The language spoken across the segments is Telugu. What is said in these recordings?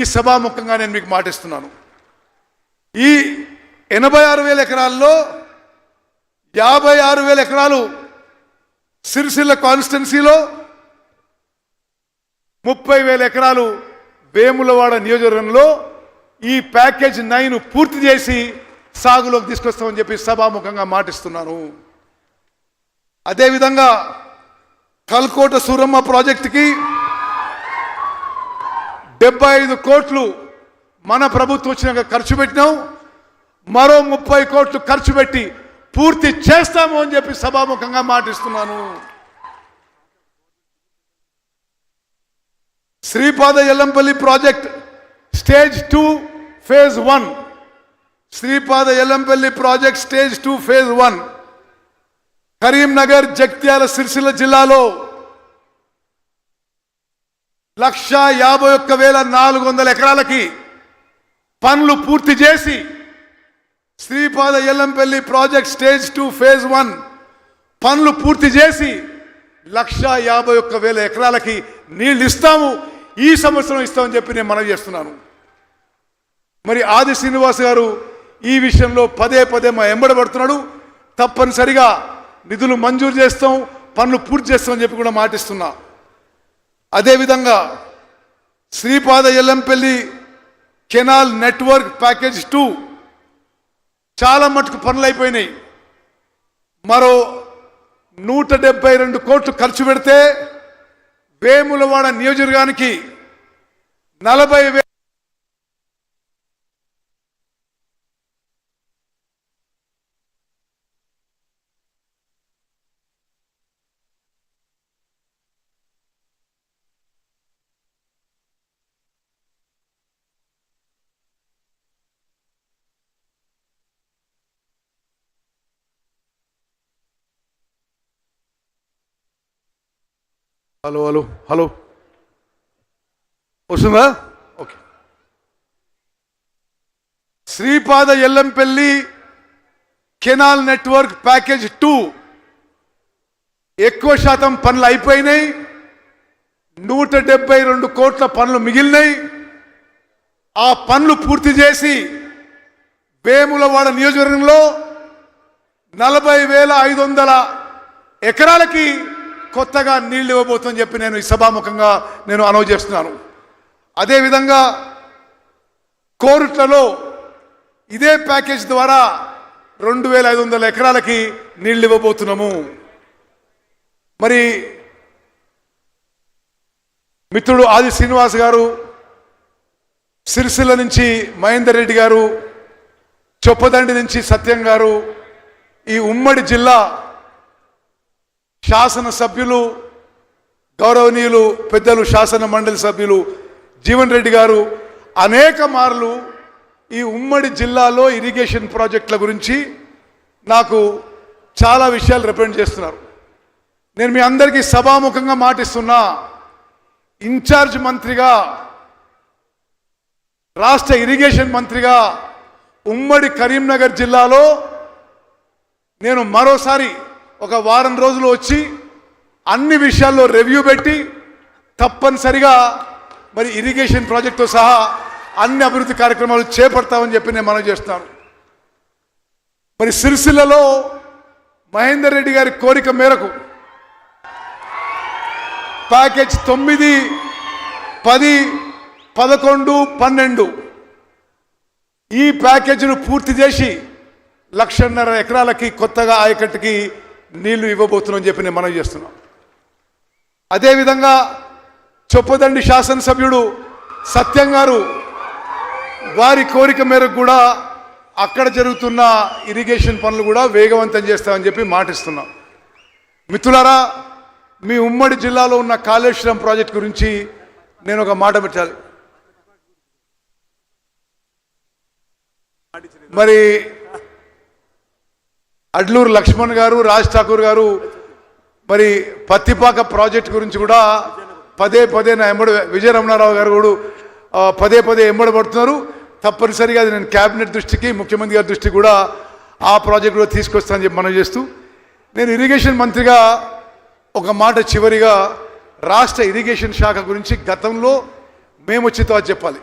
ఈ సభాముఖంగా నేను మీకు మాటిస్తున్నాను. ఈ 86,000 ఎకరాల్లో 56,000 ఎకరాలు సిరిసిల్ల కాన్స్టిట్యున్సీలో, 30,000 ఎకరాలు వేములవాడ నియోజకవర్గంలో ఈ ప్యాకేజ్ 9 పూర్తి చేసి సాగులోకి తీసుకొస్తామని చెప్పి సభాముఖంగా మాటిస్తున్నాను. అదేవిధంగా కల్కోట సూరమ్మ ప్రాజెక్టుకి 75 కోట్లు మన ప్రభుత్వం వచ్చినాక ఖర్చు పెట్టినాం. మరో 30 కోట్లు ఖర్చు పెట్టి పూర్తి చేస్తాము అని చెప్పి సభాముఖంగా మాటిస్తున్నాను. Sripada Yellampalli project stage 2 phase 1, Sripada Yellampalli project stage 2 phase 1 Karimnagar, Jagtial, Sircilla జిల్లాలో 151,400 ఎకరాలకి పనులు పూర్తి చేసి Sripada Yellampalli project stage 2 phase 1 పనులు పూర్తి చేసి 151,000 ఎకరాలకి నీళ్లు ఇస్తాము. ఈ సంవత్సరం ఇస్తామని చెప్పి నేను మనవి చేస్తున్నాను. మరి ఆది శ్రీనివాస్ గారు ఈ విషయంలో పదే మా ఎంబడబడుతున్నాడు. తప్పనిసరిగా నిధులు మంజూరు చేస్తాం, పనులు పూర్తి చేస్తామని చెప్పి కూడా మాటిస్తున్నా. అదేవిధంగా Sripada Yellampalli canal network package 2 చాలా మటుకు పనులు అయిపోయినాయి. మరో 172 కోట్లు ఖర్చు పెడితే వేములవాడ నియోజకవర్గానికి 40,000 హలో వస్తుందా? Okay. Sripada Yellampalli canal network package 2 ఎక్కువ శాతం పనులు అయిపోయినాయి. 172 కోట్ల పనులు మిగిలినాయి. ఆ పనులు పూర్తి చేసి వేములవాడ నియోజకవర్గంలో 40,500 ఎకరాలకి కొత్తగా నీళ్లు ఇవ్వబోతుందని చెప్పి నేను ఈ సభాముఖంగా నేను అనౌన్స్ చేస్తున్నాను. అదేవిధంగా కోరుట్లలో ఇదే ప్యాకేజ్ ద్వారా 2,500 ఎకరాలకి నీళ్లు ఇవ్వబోతున్నాము. మరి మిత్రుడు ఆది శ్రీనివాస్ గారు, సిరిసిల్ల నుంచి మహేందర్ రెడ్డి గారు, చొప్పదండి నుంచి సత్యం గారు, ఈ ఉమ్మడి జిల్లా శాసన సభ్యులు, గౌరవనీయులు పెద్దలు శాసన మండలి సభ్యులు జీవన్ రెడ్డి గారు అనేక మార్లు ఈ ఉమ్మడి జిల్లాలో ఇరిగేషన్ ప్రాజెక్టుల గురించి నాకు చాలా విషయాలు రిప్రజెంట్ చేస్తున్నారు. నేను మీ అందరికీ సభాముఖంగా మాటిస్తున్నా, ఇన్ఛార్జ్ మంత్రిగా, రాష్ట్ర ఇరిగేషన్ మంత్రిగా ఉమ్మడి కరీంనగర్ జిల్లాలో నేను మరోసారి ఒక వారం రోజులు వచ్చి అన్ని విషయాల్లో రివ్యూ పెట్టి తప్పనిసరిగా మరి ఇరిగేషన్ ప్రాజెక్టుతో సహా అన్ని అభివృద్ధి కార్యక్రమాలు చేపడతామని చెప్పి నేను మనవి చేస్తున్నాను. మరి సిరిసిల్లలో మహేందర్ రెడ్డి గారి కోరిక మేరకు ప్యాకేజ్ 9, 10, 11, 12 ఈ ప్యాకేజీను పూర్తి చేసి 1,50,000 ఎకరాలకి కొత్తగా ఆయకట్టుకి నీళ్లు ఇవ్వబోతున్నామని చెప్పి నేను మనవి చేస్తున్నాను. అదేవిధంగా చొప్పదండి శాసనసభ్యుడు సత్యం గారు వారి కోరిక మేరకు కూడా అక్కడ జరుగుతున్న ఇరిగేషన్ పనులు కూడా వేగవంతం చేస్తామని చెప్పి మాటిస్తున్నాం. మిత్రులారా, మీ ఉమ్మడి జిల్లాలో ఉన్న కాళేశ్వరం ప్రాజెక్ట్ గురించి నేను ఒక మాట పెట్టాలి. మరి అడ్లూరు లక్ష్మణ్ గారు, రాజ్ ఠాకూర్ గారు మరి పత్తిపాక ప్రాజెక్ట్ గురించి కూడా పదే నా ఎంబడి, విజయ రమణారావు గారు కూడా పదే ఎంబడబడుతున్నారు. తప్పనిసరిగా అది నేను క్యాబినెట్ దృష్టికి, ముఖ్యమంత్రి గారి దృష్టికి కూడా ఆ ప్రాజెక్ట్ కూడా తీసుకొస్తానని చెప్పి మనం చేస్తూ, నేను ఇరిగేషన్ మంత్రిగా ఒక మాట చివరిగా రాష్ట్ర ఇరిగేషన్ శాఖ గురించి గతంలో మేము వచ్చి చెప్పాలి.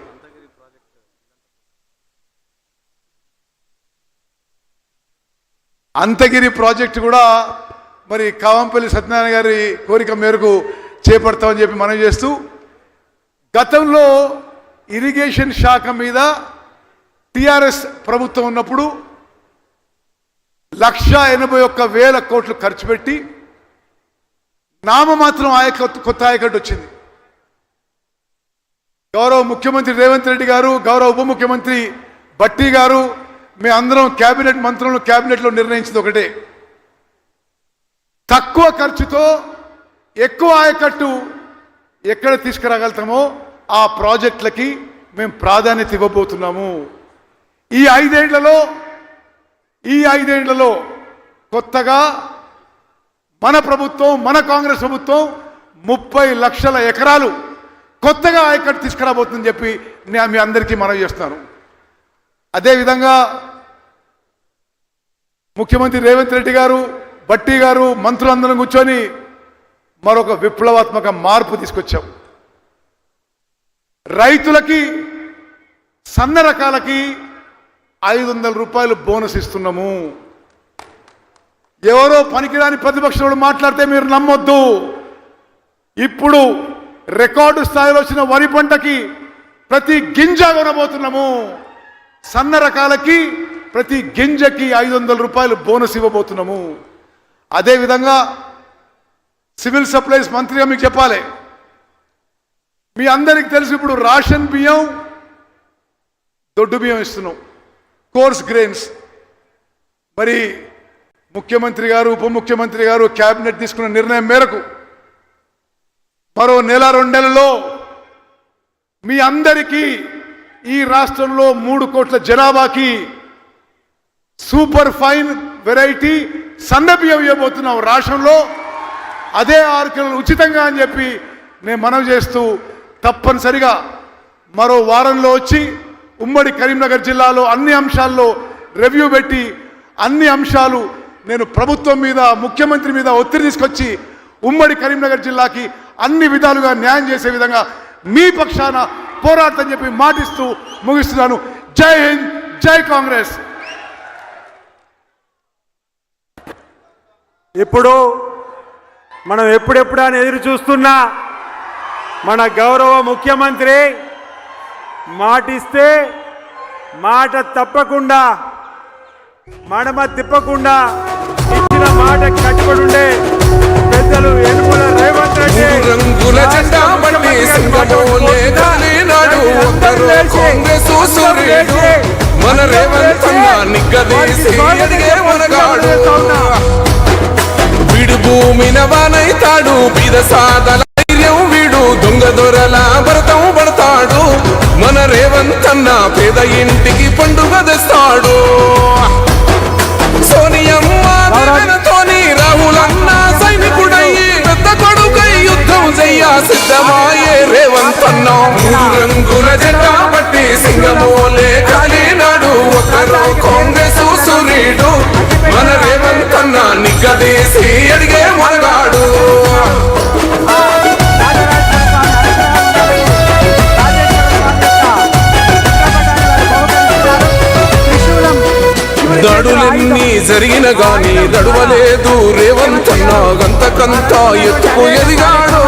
అంతగిరి ప్రాజెక్టు కూడా మరి కావంపల్లి సత్యనారాయణ గారి కోరిక మేరకు చేపడతామని చెప్పి మనం చేస్తూ, గతంలో ఇరిగేషన్ శాఖ మీద టిఆర్ఎస్ ప్రభుత్వం ఉన్నప్పుడు 1,81,000 కోట్లు ఖర్చు పెట్టి నామమాత్రం కొత్త ఆయకట్టు వచ్చింది. గౌరవ ముఖ్యమంత్రి రేవంత్ రెడ్డి గారు, గౌరవ ఉప ముఖ్యమంత్రి భట్టి గారు, మీ అందరం కేబినెట్ మంత్రులను కేబినెట్లో నిర్ణయించింది ఒకటే, తక్కువ ఖర్చుతో ఎక్కువ ఆయకట్టు ఎక్కడ తీసుకురాగలుగుతామో ఆ ప్రాజెక్టులకి మేము ప్రాధాన్యత ఇవ్వబోతున్నాము. ఈ ఐదేళ్లలో కొత్తగా మన ప్రభుత్వం, మన కాంగ్రెస్ ప్రభుత్వం 30 లక్షల ఎకరాలు కొత్తగా ఆయకట్టు తీసుకురాబోతుందని చెప్పి నేను మీ అందరికీ మనవి చేస్తున్నాను. అదేవిధంగా ముఖ్యమంత్రి రేవంత్ రెడ్డి గారు, భట్టి గారు, మంత్రులందరం కూర్చొని మరొక విప్లవాత్మక మార్పు తీసుకొచ్చాం. రైతులకి సన్న రకాలకి 500 రూపాయలు బోనస్ ఇస్తున్నాము. ఎవరో పనికిరాని ప్రతిపక్షులు మాట్లాడితే మీరు నమ్మొద్దు. ఇప్పుడు రికార్డు స్థాయిలో వచ్చిన వరి పంటకి ప్రతి గింజ కొనబోతున్నాము. సన్న రకాలకి ప్రతి గింజకి 500 రూపాయలు బోనస్ ఇవ్వబోతున్నాము. అదేవిధంగా సివిల్ సప్లైస్ మంత్రిగా మీకు చెప్పాలి, మీ అందరికి తెలుసు ఇప్పుడు రేషన్ బియ్యం, దొడ్డు బియ్యం ఇస్తున్నాం, కోర్స్ గ్రెయిన్స్. మరి ముఖ్యమంత్రి గారు, ఉప ముఖ్యమంత్రి గారు కేబినెట్ తీసుకున్న నిర్ణయం మేరకు మరో 1-2 నెలల్లో మీ అందరికీ ఈ రాష్ట్రంలో 3 కోట్ల జనాభాకి సూపర్ ఫైన్ వెరైటీ సన్న బియ్యం ఇవ్వబోతున్నాం రాష్ట్రంలో. అదే 6 కిలోలు ఉచితంగా అని చెప్పి నేను మనవి చేస్తూ, తప్పనిసరిగా మరో వారంలో వచ్చి ఉమ్మడి కరీంనగర్ జిల్లాలో అన్ని అంశాల్లో రివ్యూ పెట్టి అన్ని అంశాలు నేను ప్రభుత్వం మీద, ముఖ్యమంత్రి మీద ఒత్తిడి తీసుకొచ్చి ఉమ్మడి కరీంనగర్ జిల్లాకి అన్ని విధాలుగా న్యాయం చేసే విధంగా మీ పక్షాన పోరాడతానని చెప్పి మాటిస్తూ ముగిస్తున్నాను. జై హింద్, జై కాంగ్రెస్. ఇప్పుడు మనం ఎప్పుడెప్పుడని ఎదురు చూస్తున్నా మన గౌరవ ముఖ్యమంత్రి మాటిస్తే మాట తప్పకుండా, మడమ తిప్పకుండా ఇచ్చిన మాట కట్టుబడి ఉండే పెద్దలు యనుమల రేవంత్ రెడ్డి రంగుల జెండా బండి సింగమోలే గాలినాడు కాంగ్రెస్ సూర్యుడు మన రేవంత్ అన్న నిగ్గదీసి ఎదిగే మనగాడు. వీడు భూమిన వానైతాడు, బీద సాదల ధైర్యం వీడు, దొంగ దొరల భరతం పడతాడు. మన రేవంత్ అన్న పేద ఇంటికి పండుగ తెస్తాడు. సోనియమ్మ తోని రాహులన్న సైనికుడయ్యి పెద్ద కొడుకై యుద్ధం చెయ్య సిద్ధమాయే రేవంత్ అన్న. 3 రంగుల జెండా పట్టి సింగమోలే కాలినాడు ఒకరు కాంగ్రెస్ సూర్యుడు మన రేవంత్ అన్న నిగ్గదీసి ఎడిగే మనగాడు. దడులెన్ని జరిగిన గాని దడువలేదు రేవంత్ అన్న, గంతకంతా ఎత్తుకు ఎదిగాడు.